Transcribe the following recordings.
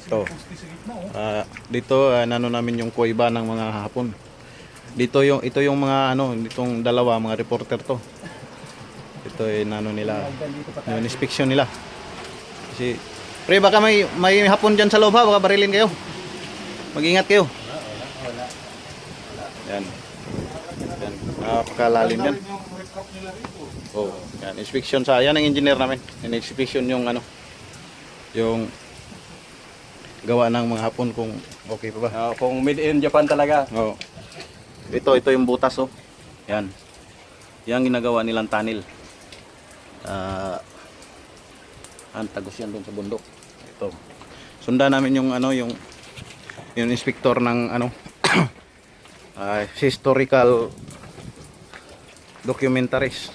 Ito. Dito nano namin yung kuweba ng mga Hapon. Ito yung mga ditong dalawa mga reporter to. Ito nano nila, yung inspection nila. Kasi pre baka may Hapon diyan sa loob ha, baka barilin kayo. Mag-ingat kayo. Yan. Yan. Napakalalim yan. Oh, yan. Inspection sa yan ang engineer namin. In-inspection yung yung gawa ng mga Hapon kung okay pa ba. Kung made in Japan talaga. Oh. Ito yung butas oh. Yan. Yang ginagawa nilang tunnel. Tagos yan doon sa bundok. Ito. Sundan namin yung yung inspector ng historical documentaries.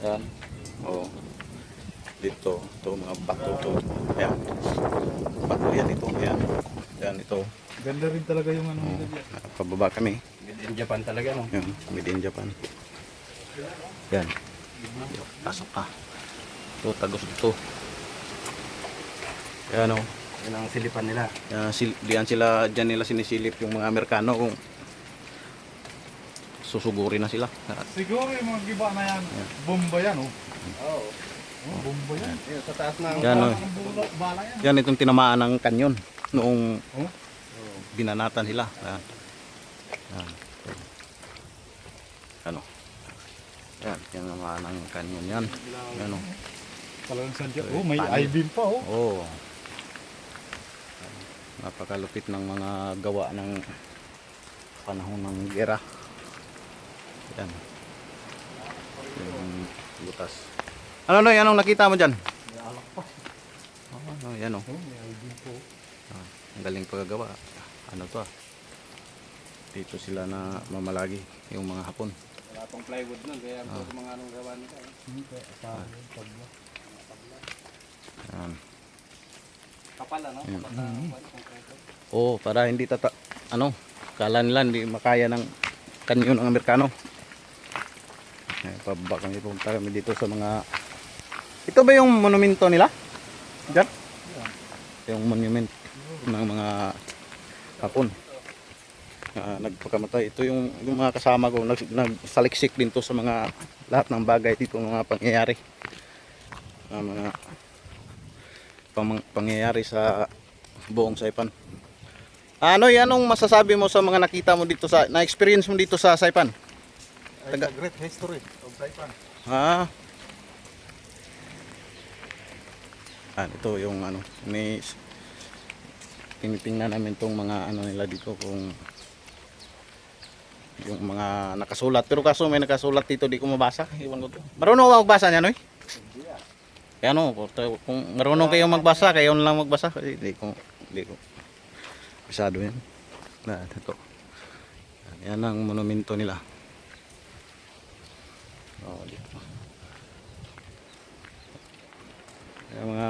Yan. Oh. Dito, ito mga bato to. Yan. Bato yan ito. Yan. Yan ito. Ganda rin talaga yung Pababa kami. Made in Japan talaga, no? Yan, made in Japan. Yan. Pasok ka. Ito, tagos ito. Yan o. Yan ang silipan nila. Diyan nila sinisilip yung mga Amerikano kung susugurin na sila. Siguro yung mga giba na yan, bomba yan oh. Oo. Bomba yan. Sa taas ng Yan o. Bala yan. Yan itong tinamaan ng kanyon noong binanatan sila. Yan. Yan. Ano? Yan, tinamaan ng kanyon yan. Yan o. Talagang sadya. Oh, may I-beam pa oh. Oo. Napakalupit ng mga gawa ng panahon ng gera. Yan. Yung butas. Anong nakita mo dyan? Yan o. Ang galing paggawa. Ano to ah. Dito sila na mamalagi yung mga Hapon. wala pang plywood nun, kaya puro mga anong gawa nila. Yan. Kapal ano? Oo, para hindi kala nila hindi makaya ng kanyon ng Amerikano. Pababa kami, pumunta kami dito sa mga... Ito ba yung monumento nila? Diyan? Yung monument ng mga Hapon. Nagpakamatay. Ito yung mga kasama ko. Nagsaliksik din to sa mga lahat ng bagay dito, mga pangyayari. Mga pangyayari sa buong Saipan. Anong masasabi mo sa mga nakita mo dito na-experience mo dito sa Saipan? Great history of Saipan. Ito yung tinitingnan namin tong mga nila dito kung yung mga nakasulat, pero kaso may nakasulat dito di ko mabasa. Iwan ko to. Marunong ka magbasa niyan, oy? Kaya kung marunong kayo magbasa, kayo na lang magbasa kasi hindi ko bisado yan. Ito. Yan ang monumento nila. Dito. Yung mga